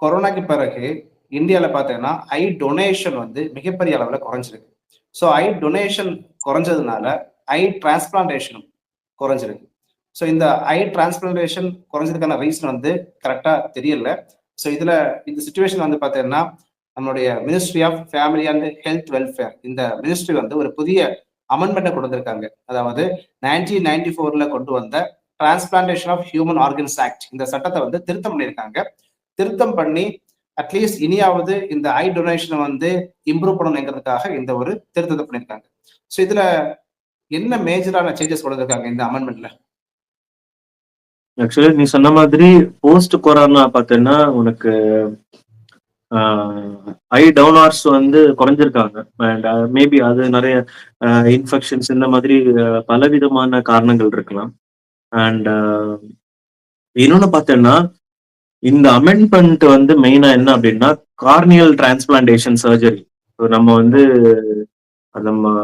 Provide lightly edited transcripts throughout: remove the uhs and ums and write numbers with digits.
கொரோனாக்கு பிறகு இந்தியால பார்த்தீங்கன்னா, ஐ டொனேஷன் வந்து மிகப்பெரிய அளவுல குறைஞ்சிருக்கு. ஸோ ஐ டொனேஷன் குறைஞ்சதுனால, ஐ டிரான்ஸ்பிளான்டேஷனும் குறைஞ்சிருக்கு. ஸோ இந்த ஐ டிரான்ஸ்பிளான்டேஷன் குறைஞ்சதுக்கான ரீசன் வந்து கரெக்ட்டா தெரியல. ஸோ இதுல இந்த சிச்சுவேஷன் வந்து பார்த்தீங்கன்னா, நம்மளுடைய ministry of family and health welfare இந்த மினிஸ்ட்ரி வந்து ஒரு புதிய அமெண்ட்மெண்ட்ட கொண்டு வந்திருக்காங்க. அதாவது 1994ல கொண்டு வந்த transplantation of human organs act இந்த சட்டத்த வந்து திருத்தம் பண்ணியிருக்காங்க. திருத்தம் பண்ணி அட்லீஸ்ட் இனியாவது இந்த ஐ டொனேஷனை வந்து இம்ப்ரூவ் பண்ணணுங்கிறதுக்காக இந்த ஒரு திருத்தத்தை பண்ணியிருக்காங்க. ஸோ இதுல என்ன மேஜரான சேஞ்சஸ் கொண்டு வந்திருக்காங்க இந்த அமெண்ட்மெண்ட்ல? ஆக்சுவலி நீ சொன்ன மாதிரி போஸ்ட் கொரோனா பார்த்தீங்கன்னா உனக்கு ஐ டோனார்ஸ் வந்து குறைஞ்சிருக்காங்க. அண்ட் மேபி அது நிறைய இன்ஃபெக்ஷன்ஸ் இந்த மாதிரி பலவிதமான காரணங்கள் இருக்கலாம். அண்ட் இன்னொன்னு பார்த்தோன்னா இந்த அமெண்ட்மெண்ட் வந்து மெயினா என்ன அப்படின்னா கார்னியல் டிரான்ஸ்பிளான்டேஷன் சர்ஜரி. நம்ம வந்து நம்ம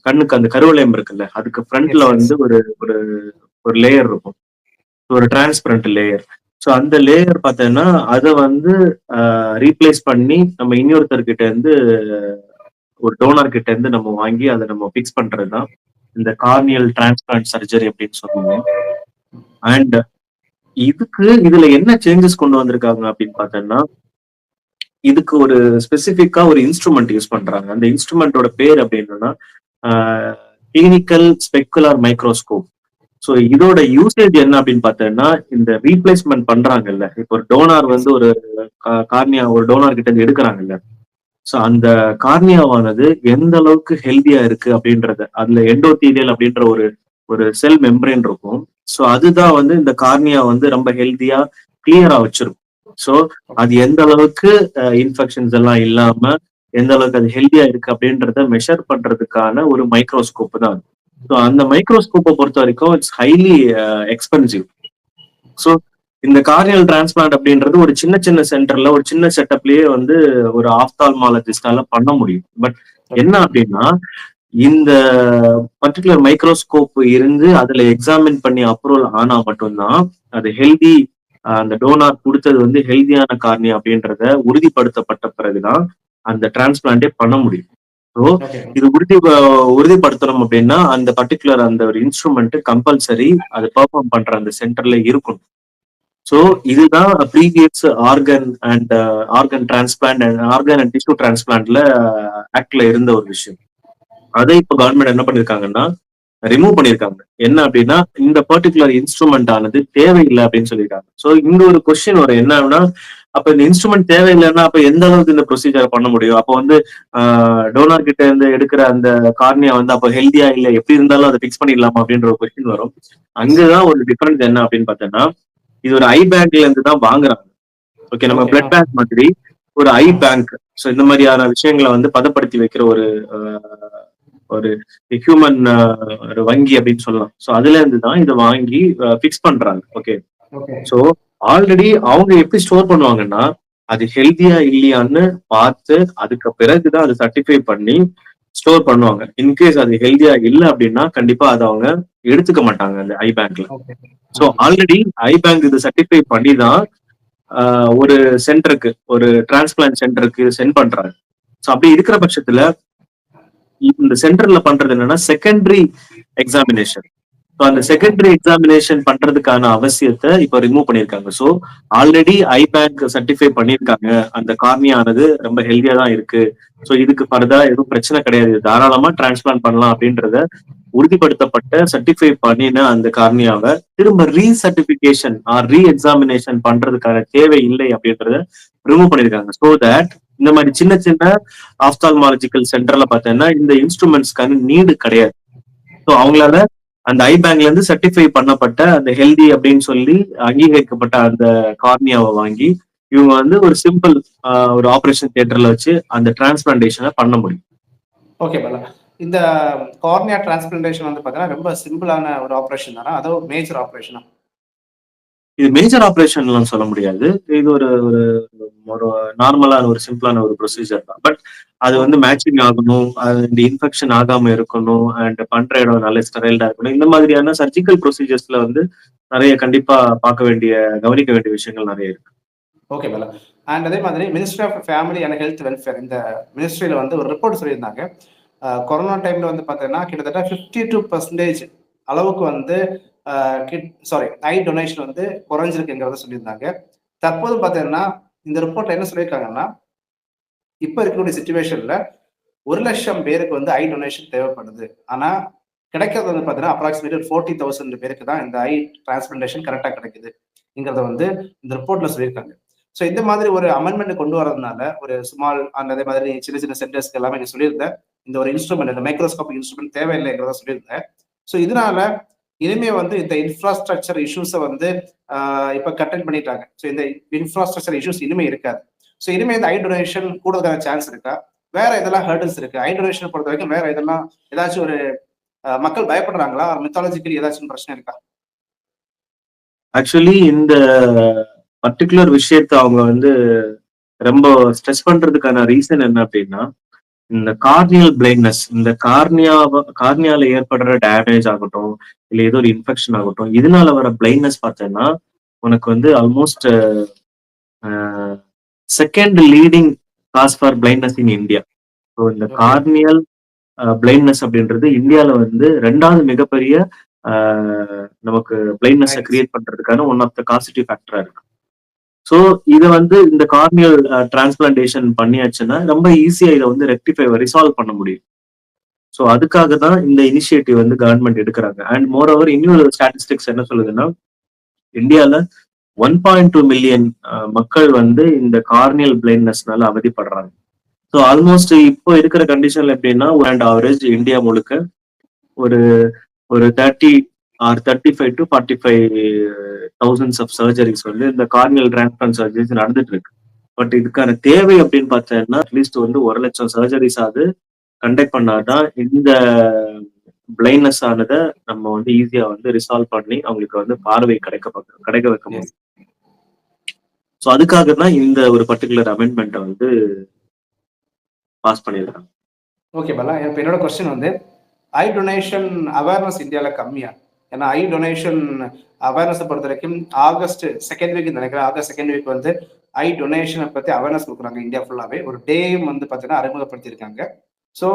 கண்ணுக்கு அந்த கருவளையம் இருக்குல்ல, அதுக்கு ஃப்ரண்ட்ல வந்து ஒரு ஒரு ஒரு லேயர் இருக்கும், ஒரு டிரான்ஸ்பரண்ட் லேயர். ஸோ அந்த லேயர் பார்த்தோன்னா அதை வந்து ரீப்ளேஸ் பண்ணி நம்ம இன்னொருத்தர்கிட்ட இருந்து ஒரு டோனர் கிட்ட இருந்து நம்ம வாங்கி அதை நம்ம ஃபிக்ஸ் பண்றது தான் இந்த கார்னியல் டிரான்ஸ்பிளான்ட் சர்ஜரி அப்படின்னு சொல்லுவோம். அண்ட் இதுல என்ன சேஞ்சஸ் கொண்டு வந்திருக்காங்க அப்படின்னு பார்த்தோம்னா, இதுக்கு ஒரு ஸ்பெசிபிக்கா ஒரு இன்ஸ்ட்ருமெண்ட் யூஸ் பண்றாங்க. அந்த இன்ஸ்ட்ருமெண்டோட பேர் அப்படின்னா கிளினிக்கல் ஸ்பெக்குலர் மைக்ரோஸ்கோப். ஸோ இதோட யூசேஜ் என்ன அப்படின்னு பார்த்தோம்னா, இந்த ரீப்ளேஸ்மெண்ட் பண்றாங்கல்ல, இப்போ ஒரு டோனார் வந்து ஒரு கார்னியா ஒரு டோனார் கிட்ட இருந்து எடுக்கிறாங்கல்ல, ஸோ அந்த கார்னியாவானது எந்த அளவுக்கு ஹெல்தியா இருக்கு அப்படின்றத, அதுல எண்டோதீலியல் அப்படின்ற ஒரு ஒரு செல் மெம்பரேன் இருக்கும். ஸோ அதுதான் வந்து இந்த கார்னியா வந்து ரொம்ப ஹெல்தியா கிளியரா வச்சிருக்கும். ஸோ அது எந்த அளவுக்கு இன்ஃபெக்ஷன்ஸ் எல்லாம் இல்லாம எந்த அளவுக்கு அது ஹெல்தியா இருக்கு அப்படின்றத மெஷர் பண்றதுக்கான ஒரு மைக்ரோஸ்கோப் தான். ஸோ அந்த மைக்ரோஸ்கோப்பை பொறுத்த வரைக்கும் இட்ஸ் ஹைலி எக்ஸ்பென்சிவ். ஸோ இந்த கார்னியல் டிரான்ஸ்பிளான்ட் அப்படின்றது ஒரு சின்ன சின்ன சென்டர்ல ஒரு சின்ன செட்டப்லயே வந்து ஒரு ஆப்தால்மாலஜிஸ்டால பண்ண முடியும். பட் என்ன அப்படின்னா, இந்த பர்டிகுலர் மைக்ரோஸ்கோப் இருந்து அதுல எக்ஸாமின் பண்ணி அப்ரூவல் ஆனா மட்டும்தான் அது ஹெல்தி, அந்த டோனார் கொடுத்தது வந்து ஹெல்தியான கார்னியா அப்படின்றத உறுதிப்படுத்தப்பட்ட பிறகுதான் அந்த டிரான்ஸ்பிளான்டே பண்ண முடியும். ஸோ இது உறுதிப்படுத்தணும் அப்படின்னா அந்த பர்டிகுலர் அந்த ஒரு இன்ஸ்ட்ருமெண்ட் கம்பல்சரி அது பெர்ஃபார்ம் பண்ற அந்த சென்டர்ல இருக்கணும். ஸோ இதுதான் previous organ transplant and organ and tissue டிரான்ஸ்பிளான்ட்ல ஆக்ட்ல இருந்த ஒரு விஷயம். அதை இப்போ கவர்மெண்ட் என்ன பண்ணிருக்காங்கன்னா ரிமூவ் பண்ணிருக்காங்க. என்ன அப்படின்னா, இந்த பர்டிகுலர் இன்ஸ்ட்ருமெண்ட் ஆனது தேவையில்லை அப்படின்னு சொல்லியிருக்காங்க. ஸோ இங்க ஒரு கொஸ்டின் வரும், என்னன்னா அப்ப இந்த இன்ஸ்ட்ருமெண்ட் தேவையில்லைன்னா அப்ப எந்த அளவுக்கு இந்த ப்ரொசீஜர் பண்ண முடியும்? அப்போ வந்து டோனார் கிட்ட இருந்து எடுக்கிற அந்த கார்னியா வந்து அப்போ ஹெல்தியா இல்லை, எப்படி இருந்தாலும் அதை பிக்ஸ் பண்ணிடலாமா அப்படின்ற ஒரு கொஸ்டின் வரும். அங்கதான் ஒரு டிஃபரன்ஸ் என்ன அப்படின்னு பார்த்தோன்னா, இது ஒரு ஐ பேங்க்ல இருந்து தான் வாங்குறாங்க. ஓகே, நம்ம பிளட் பேங்க் மாதிரி ஒரு ஐ பேங்க். ஸோ இந்த மாதிரியான விஷயங்களை வந்து பதப்படுத்தி வைக்கிற ஒரு ஒரு ஹியூமன் வங்கி அப்படின்னு சொல்லலாம். ஸோ அதுல இருந்து தான் இதை வாங்கி பிக்ஸ் பண்றாங்க. ஓகே, ஸோ ஆல்ரெடி அவங்க எப்படி ஸ்டோர் பண்ணுவாங்கன்னா, அது ஹெல்தியா இல்லையான்னு பார்த்து அதுக்கு பிறகுதான் அதை சர்டிஃபை பண்ணி ஸ்டோர் பண்ணுவாங்க. இன்கேஸ் அது ஹெல்தியா இல்லை அப்படின்னா கண்டிப்பா அதை அவங்க எடுத்துக்க மாட்டாங்க அந்த ஐ பேங்க்ல. ஸோ ஆல்ரெடி ஐ பேங்க் இதை சர்டிஃபை பண்ணி தான் ஒரு சென்டருக்கு, ஒரு டிரான்ஸ்பிளான்ட் சென்டருக்கு சென்ட் பண்றாங்க. ஸோ அப்படி இருக்கிற பட்சத்துல இந்த சென்டர்ல பண்றது என்னன்னா செகண்டரி எக்ஸாமினேஷன். ஸோ அந்த செகண்டரி எக்ஸாமினேஷன் பண்றதுக்கான அவசியத்தை இப்போ ரிமூவ் பண்ணியிருக்காங்க. So already I bank certify பண்ணியிருக்காங்க, அந்த கார்னியானது ரொம்ப ஹெல்தியா தான் இருக்கு, ஸோ இதுக்கு ஃபர்தா எதுவும் பிரச்சனை கிடையாது, தாராளமா டிரான்ஸ்பிளான்ட் பண்ணலாம் அப்படின்றத உறுதிப்படுத்தப்பட்ட சர்டிஃபை பண்ணின அந்த கார்னியாவை திரும்ப ரீசர்டிபிகேஷன் ஆர் ரீ எக்ஸாமினேஷன் பண்றதுக்கான தேவை இல்லை அப்படின்றத ரிமூவ் பண்ணியிருக்காங்க. ஸோ தட் இந்த மாதிரி சின்ன சின்ன ஆப்தால்மாலஜிக்கல் சென்டர்ல பார்த்தீங்கன்னா இந்த இன்ஸ்ட்ருமெண்ட்ஸ்க்கான நீடு கிடையாது. ஸோ அவங்களால அந்த ஐ பேங்க்ல இருந்து சர்டிஃபை பண்ணப்பட்ட அந்த ஹெல்தி அப்படின்னு சொல்லி அங்கீகரிக்கப்பட்ட அந்த கார்னியாவை வாங்கி இவங்க வந்து ஒரு சிம்பிள் ஒரு ஆபரேஷன் தியேட்டர்ல வச்சு அந்த டிரான்ஸ்பிளான்டேஷனை பண்ண முடியும். ஓகே பாலா, இந்த கார்னியா டிரான்ஸ்பிளான்டேஷன் வந்து பார்த்தீங்கன்னா ரொம்ப சிம்பிளான ஒரு ஆபரேஷன் தானே, அதோ மேஜர் ஆபரேஷனா? இது மேஜர் ஆபரேஷன்லாம் சொல்ல முடியாது. இது ஒரு ஒரு நார்மலான ஒரு சிம்பிளான ஒரு ப்ரொசீஜர் தான். பட் அது வந்து மேட்சிங் ஆகணும், அது இந்த இன்ஃபெக்ஷன் ஆகாம இருக்கணும், அண்ட் பண்ற இடம் நல்ல ஸ்டெரைல்டா இருக்கணும். இந்த மாதிரியான சர்ஜிக்கல் ப்ரொசீஜர்ஸ்ல வந்து நிறைய கண்டிப்பா பார்க்க வேண்டிய, கவனிக்க வேண்டிய விஷயங்கள் நிறைய இருக்கு. ஓகே பாலா, அண்ட் அதே மாதிரி ministry of family and health welfare, இந்த மினிஸ்ட்ரியில வந்து ஒரு ரிப்போர்ட் சொல்லியிருந்தாங்க. கொரோனா டைம்ல வந்து பார்த்தீங்கன்னா கிட்டத்தட்ட 52% அளவுக்கு வந்து ஐ டொனேஷன் வந்து குறைஞ்சிருக்குங்கிறத சொல்லியிருந்தாங்க. தற்போது பார்த்தீங்கன்னா இந்த ரிப்போர்ட்ல என்ன சொல்லியிருக்காங்கன்னா, இப்ப இருக்கக்கூடிய சுச்சுவேஷன்ல 1,00,000 பேருக்கு வந்து ஐ டொனேஷன் தேவைப்படுது. ஆனா கிடைக்கிறது வந்து பார்த்தீங்கன்னா அப்ராக்சிமேட்லி 40,000 பேருக்கு தான் இந்த ஐ டிரான்ஸ்பிளான்டேஷன் கரெக்டா கிடைக்குதுங்கிறத வந்து இந்த ரிப்போர்ட்ல சொல்லியிருக்காங்க. ஸோ இந்த மாதிரி ஒரு அமெண்ட்மெண்ட் கொண்டு வரதுனால ஒரு ஸ்மால் அண்ட் அதே மாதிரி சின்ன சின்ன சென்டர்ஸ்க்கு எல்லாமே நீங்க சொல்லியிருந்தேன். இந்த ஒரு இன்ஸ்ட்ருமெண்ட், இந்த மைக்ரோஸ்கோபிக் இன்ஸ்ட்ருமெண்ட் தேவையில்லைங்கிறத சொல்லியிருந்தேன். ஸோ இதனால இனிமே வந்து இந்த இன்ஃப்ராஸ்ட்ரக்சர் இஷ்யூஸை வந்து இப்ப கட்டெயின் பண்ணிட்டாங்க. ஸோ இந்த இன்ஃப்ராஸ்ட்ரக்சர் இஷ்யூஸ் இனிமே இருக்காது. ஸோ இனிமே இந்த ஐ டொனேஷன் கூடுதலான சான்ஸ் இருக்கா? வேற இதெல்லாம் ஹர்டில்ஸ் இருக்கு? ஐ டொனேஷன் பொறுத்த வரைக்கும் வேற இதெல்லாம் ஏதாச்சும் ஒரு மக்கள் பயப்படுறாங்களா? மித்தாலஜிக்கலி ஏதாச்சும் பிரச்சனை இருக்கா? ஆக்சுவலி இந்த பர்டிகுலர் விஷயத்த அவங்க வந்து ரொம்ப ஸ்ட்ரெஸ் பண்றதுக்கான ரீசன் என்ன அப்படின்னா, இந்த கார்னியல் பிளைண்ட்னஸ், இந்த கார்னியால ஏற்படுற டேமேஜ் ஆகட்டும், இல்ல ஏதோ ஒரு இன்ஃபெக்ஷன் ஆகட்டும், இதனால வர பிளைண்ட்னஸ் பார்த்தேன்னா உனக்கு வந்து almost second leading cause for blindness in India. So இந்த ஓகே. கார்னியல் பிளைண்ட்னஸ் அப்படின்றது இந்தியால வந்து 2வது மிகப்பெரிய நமக்கு பிளைண்ட்னஸை Nice. கிரியேட் பண்றதுக்கான ஒன் ஆஃப் த காசிட்டிவ் ஃபேக்டரா இருக்கு. ஸோ இதை வந்து இந்த கார்னியல் டிரான்ஸ்பிளான்டேஷன் பண்ணியாச்சுன்னா ரொம்ப ஈஸியா இதை வந்து ரெக்டிஃபை ரிசால்வ் பண்ண முடியும். ஸோ அதுக்காக தான் இந்த இனிஷியேட்டிவ் வந்து கவர்மெண்ட் எடுக்கிறாங்க. அண்ட் மோர் ஓவர் இன்னொரு ஸ்டாட்டிஸ்டிக்ஸ் என்ன சொல்லுதுன்னா, இந்தியால 1.2 மில்லியன் மக்கள் வந்து இந்த கார்னியல் பிளைண்ட்னஸ்னால அவதிப்படுறாங்க. ஸோ ஆல்மோஸ்ட் இப்போ இருக்கிற கண்டிஷன்ல எப்படின்னா, அண்ட் ஆவரேஜ் இந்தியா முழுக்க ஒரு ஒரு 30 ஆர் 35 to 45,000 ஆஃப் சர்ஜரிஸ் வந்து இந்த கார்னியல் டிரான்ஸ்பிளான்ட் சர்ஜரிஸ் நடந்துட்டு இருக்கு. பட் இதுக்கான தேவை அப்படின்னு பார்த்தோம்னா அட்லீஸ்ட் வந்து 1,00,000 சர்ஜரிஸ் ஆகுது கண்டக்ட் பண்ணாதான் இந்த பிளைண்ட்னஸ் ஆனதை நம்ம வந்து ஈஸியா வந்து ரிசால்வ் பண்ணி அவங்களுக்கு வந்து பார்வை கிடைக்க வைக்க Yes. முடியும். ஸோ அதுக்காக தான் இந்த ஒரு பர்டிகுலர் அமெண்ட்மெண்ட்டை வந்து பாஸ் பண்ணியிருக்காங்க. ஓகே பாலா, இப்போ என்னோட கொஸ்டின் வந்து ஐ டொனேஷன் அவேர்னஸ் இந்தியால கம்மியா? ஏன்னா ஐ டொனேஷன் அவேர்னஸ் பொறுத்த வரைக்கும் ஆகஸ்ட் செகண்ட் வீக் நினைக்கிறேன், ஆகஸ்ட் செகண்ட் வீக் வந்து ஐ டொனேஷனை பத்தி அவேர்னஸ் கொடுக்குறாங்க. இந்தியா ஃபுல்லாவே ஒரு டே வந்து பார்த்தீங்கன்னா அறிமுகப்படுத்தியிருக்காங்க. ஸோ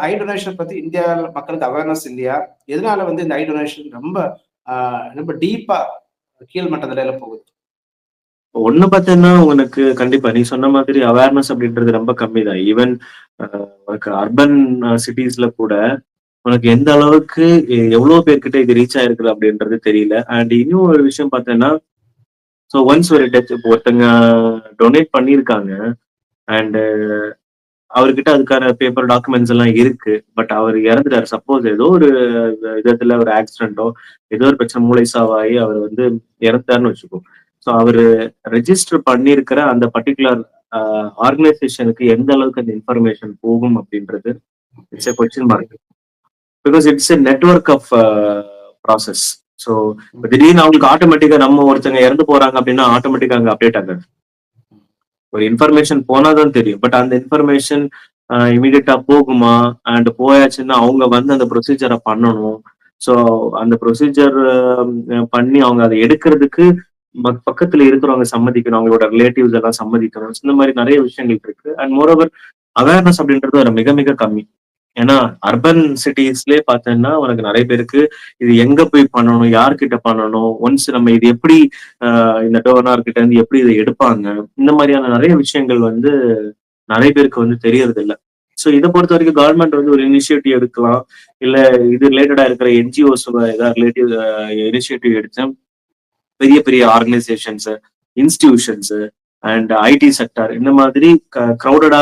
ஐ டொனேஷன் பத்தி இந்தியா மக்களுக்கு அவேர்னஸ் இல்லையா? எதனால வந்து இந்த ஐ டொனேஷன் ரொம்ப ரொம்ப டீப்பா கீழ்மட்ட நிலையில போகுது? ஒண்ணு பார்த்தேன்னா உனக்கு கண்டிப்பா நீ சொன்ன மாதிரி அவேர்னஸ் அப்படின்றது ரொம்ப கம்மி தான். ஈவன் உனக்கு அர்பன் சிட்டிஸ்ல கூட உனக்கு எந்த அளவுக்கு எவ்வளவு பேர்கிட்ட இது ரீச் ஆயிருக்குது அப்படின்றது தெரியல. அண்ட் இன்னும் ஒரு விஷயம் பார்த்தேன்னா, ஸோ ஒன்ஸ் ஒரு டெத் ஒருத்தங்க டொனேட் பண்ணியிருக்காங்க அண்ட் அவர்கிட்ட அதுக்கான பேப்பர் டாக்குமெண்ட்ஸ் எல்லாம் இருக்கு. பட் அவர் இறந்துட்டாரு. சப்போஸ் ஏதோ ஒரு விதத்துல ஒரு ஆக்சிடென்ட்டோ ஏதோ ஒரு பிரச்சனை மூளை சாவாகி அவர் வந்து இறந்தாருன்னு வச்சுக்கோ. ஸோ அவரு ரெஜிஸ்டர் பண்ணியிருக்கிற அந்த பர்டிகுலர் ஆர்கனைசேஷனுக்கு எந்த அளவுக்கு அந்த இன்ஃபர்மேஷன் போகும் அப்படின்றது it's a question mark. Because it's a network of process. So திடீர்னு அவங்களுக்கு ஆட்டோமேட்டிக்கா நம்ம ஒருத்தங்க இறந்து போறாங்க அப்படின்னா ஆட்டோமேட்டிக்கா அங்க அப்டேட் ஆகாது. ஒரு இன்ஃபர்மேஷன் போனாதான் தெரியும். பட் அந்த இன்ஃபர்மேஷன் இமீடியட்டா போகுமா? அண்ட் போயாச்சுன்னா அவங்க வந்து அந்த ப்ரொசீஜரை பண்ணணும். ஸோ அந்த ப்ரொசீஜர் பண்ணி அவங்க அதை எடுக்கிறதுக்கு பக்கத்துல இருக்கிறவங்க சம்மதிக்கணும், அவங்களோட ரிலேட்டிவ்ஸ் எல்லாம் சம்மதிக்கணும். இந்த மாதிரி நிறைய விஷயங்கள் இருக்கு. அண்ட் மோரோவர் அவேர்னஸ் அப்படின்றது ஒரு மிக மிக கம்மி. ஏன்னா அர்பன் சிட்டிஸ்லயே பார்த்தேன்னா உனக்கு நிறைய பேருக்கு இது எங்க போய் பண்ணணும், யார்கிட்ட பண்ணணும், ஒன்ஸ் நம்ம இது எப்படி இந்த டோனார் கிட்ட இருந்து எப்படி இதை எடுப்பாங்க, இந்த மாதிரியான நிறைய விஷயங்கள் வந்து நிறைய பேருக்கு வந்து தெரியறது இல்லை. ஸோ இதை பொறுத்த வரைக்கும் கவர்மெண்ட் வந்து ஒரு இனிஷியேட்டிவ் எடுக்கலாம், இல்ல இது ரிலேட்டடா இருக்கிற என்ஜிஓஸ் ஏதாவது ரிலேட்டிவ் இனிஷியேட்டிவ் எடுத்து பெரிய பெரிய organisations, institutions and IT sector இந்த மாதிரி க்ரௌடடா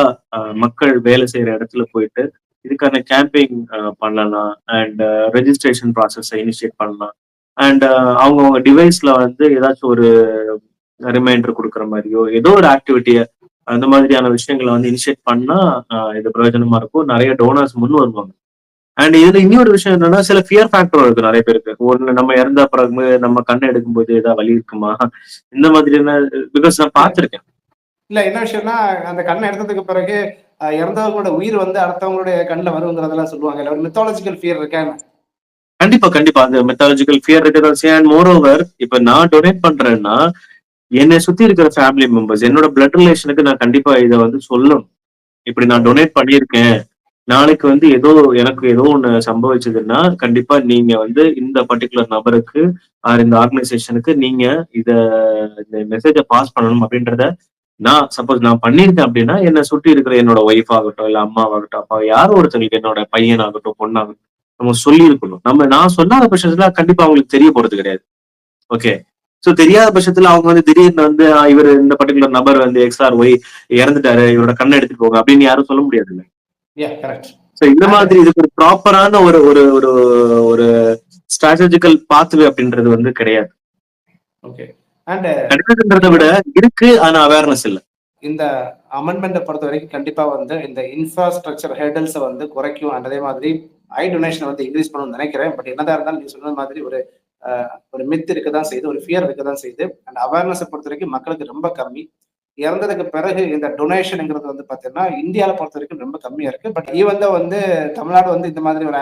மக்கள் வேலை செய்யற இடத்துல போயிட்டு இதுக்கான கேம்பெயின் பண்ணலாம் அண்ட் ரெஜிஸ்ட்ரேஷன் ப்ராசஸை இனிஷியேட் பண்ணலாம். அண்ட் அவங்க டிவைஸ்ல வந்து ஏதாச்சும் ஒரு ரிமைண்டர் கொடுக்குற மாதிரியோ ஏதோ ஒரு ஆக்டிவிட்டியை அந்த மாதிரியான விஷயங்களை வந்து இனிஷியேட் பண்ணா இது பிரயோஜனமா இருக்கும். நிறைய டோனர்ஸ் முன் வருவாங்க. அண்ட் இதுல இன்னொரு விஷயம் என்னன்னா சில ஃபியர் ஃபேக்டர் இருக்கு நிறைய பேருக்கு. ஒண்ணு நம்ம இறந்த பிறகு நம்ம கண்ணை எடுக்கும்போது ஏதாவது வலி இருக்குமா இந்த மாதிரியான, பிகாஸ் நான் பார்த்திருக்கேன். இல்ல என்ன விஷயம்னா அந்த கண்ணை எடுத்ததுக்கு பிறகு இறந்தவங்களோட உயிர் வந்து அடுத்தவங்களுடைய கண்ணில் வருங்கிறதெல்லாம் சொல்லுவாங்க. ஒரு மித்தாலஜிக்கல் ஃபியர் இருக்கேன். கண்டிப்பா கண்டிப்பா அந்த மெத்தாலஜிக்கல் ஃபியர் இருக்கிறது. அண்ட் மோர் ஓவர் இப்ப நான் டொனேட் பண்றேன்னா என்னை சுத்தி இருக்கிற ஃபேமிலி மெம்பர்ஸ், என்னோட பிளட் ரிலேஷனுக்கு நான் கண்டிப்பா இதை வந்து சொல்லணும். இப்படி நான் டொனேட் பண்ணியிருக்கேன். நாளைக்கு வந்து எனக்கு ஏதோ ஒண்ணு சம்பவிச்சதுன்னா, கண்டிப்பா நீங்க வந்து இந்த பர்ட்டிகுலர் நபருக்கு இந்த ஆர்கனைசேஷனுக்கு நீங்க இத இந்த மெசேஜ பாஸ் பண்ணணும் அப்படின்றத சப்போஸ் நான் பண்ணியிருக்கேன் அப்படின்னா, என்ன சுற்றி இருக்கிற என்னோட ஒய்ஃப் ஆகட்டும், இல்ல அம்மாவாகட்டும், அப்பா யாரோ ஒருத்தங்களுக்கு என்னோட பையனாகட்டும், பொண்ணாகட்டும், நம்ம சொல்லியிருக்கணும். நான் சொல்லாத பட்சத்துல கண்டிப்பா அவங்களுக்கு தெரிய போறது கிடையாது. ஓகே. சோ தெரியாத பட்சத்துல அவங்க வந்து திடீர்னு வந்து இவரு இந்த பர்ட்டிகுலர் நபர் வந்து XRY இறந்துட்டாரு, இவரோட கண்ணை எடுத்துட்டு போங்க அப்படின்னு யாரும் சொல்ல முடியாதுல்ல. சோ இந்த மாதிரி இதுக்கு ஒரு ப்ராப்பரான ஒரு ஒரு ஒரு ஒரு ஸ்ட்ராட்டஜிக்கல் பாத்வே அப்படின்றது வந்து கிடையாது. ஓகே. அண்ட் கிடையாதுன்றதை விட இருக்கு, ஆனா அவேர்னஸ் இல்ல. இந்த அமெண்ட்மெண்ட்டை பொறுத்த வரைக்கும் கண்டிப்பா வந்து இந்த இன்ஃப்ராஸ்ட்ரக்சர் ஹேர்டல்ஸை வந்து குறைக்கும். அதே மாதிரி ஐ டொனேஷன் வந்து இன்க்ரீஸ் பண்ணணும்னு நினைக்கிறேன். பட் என்னதான் இருந்தாலும் நீங்க சொன்ன மாதிரி ஒரு மித் இருக்கதான் செய்யுது, ஒரு ஃபியர் இருக்கதான் செய்யுது. அண்ட் அவேர்னஸை பொறுத்த வரைக்கும் மக்களுக்கு ரொம்ப கம்மி. இறந்ததுக்கு பிறகு இந்த டொனேஷனுங்கிறது வந்து பாத்தீங்கன்னா இந்தியாவை பொறுத்த வரைக்கும் ரொம்ப கம்மியா இருக்கு. பட் ஈவன் வந்து தமிழ்நாடு வந்து இந்த மாதிரி ஒரு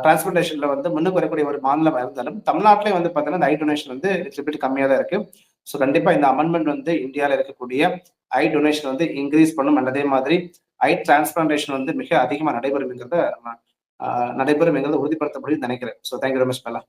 டிரான்ஸ்போர்டேஷன்ல வந்து முன்னுக்கு வரக்கூடிய ஒரு மாநிலம் இருந்தாலும் தமிழ்நாட்டிலே வந்து பாத்தீங்கன்னா இந்த ஐ டொனேஷன் வந்து இட்ஸ் கம்மியா தான் இருக்கு. ஸோ கண்டிப்பா இந்த அமெண்ட்மெண்ட் வந்து இந்தியாவில் இருக்கக்கூடிய ஐ டொனேஷன் வந்து இன்க்ரீஸ் பண்ணும். அண்ட் அதே மாதிரி ஐ டிரான்ஸ்பிளான்டேஷன் வந்து மிக அதிகமாக நடைபெறும் என்கிறத உறுதிப்படுத்த முடியும்னு நினைக்கிறேன். So thank you very much Bella.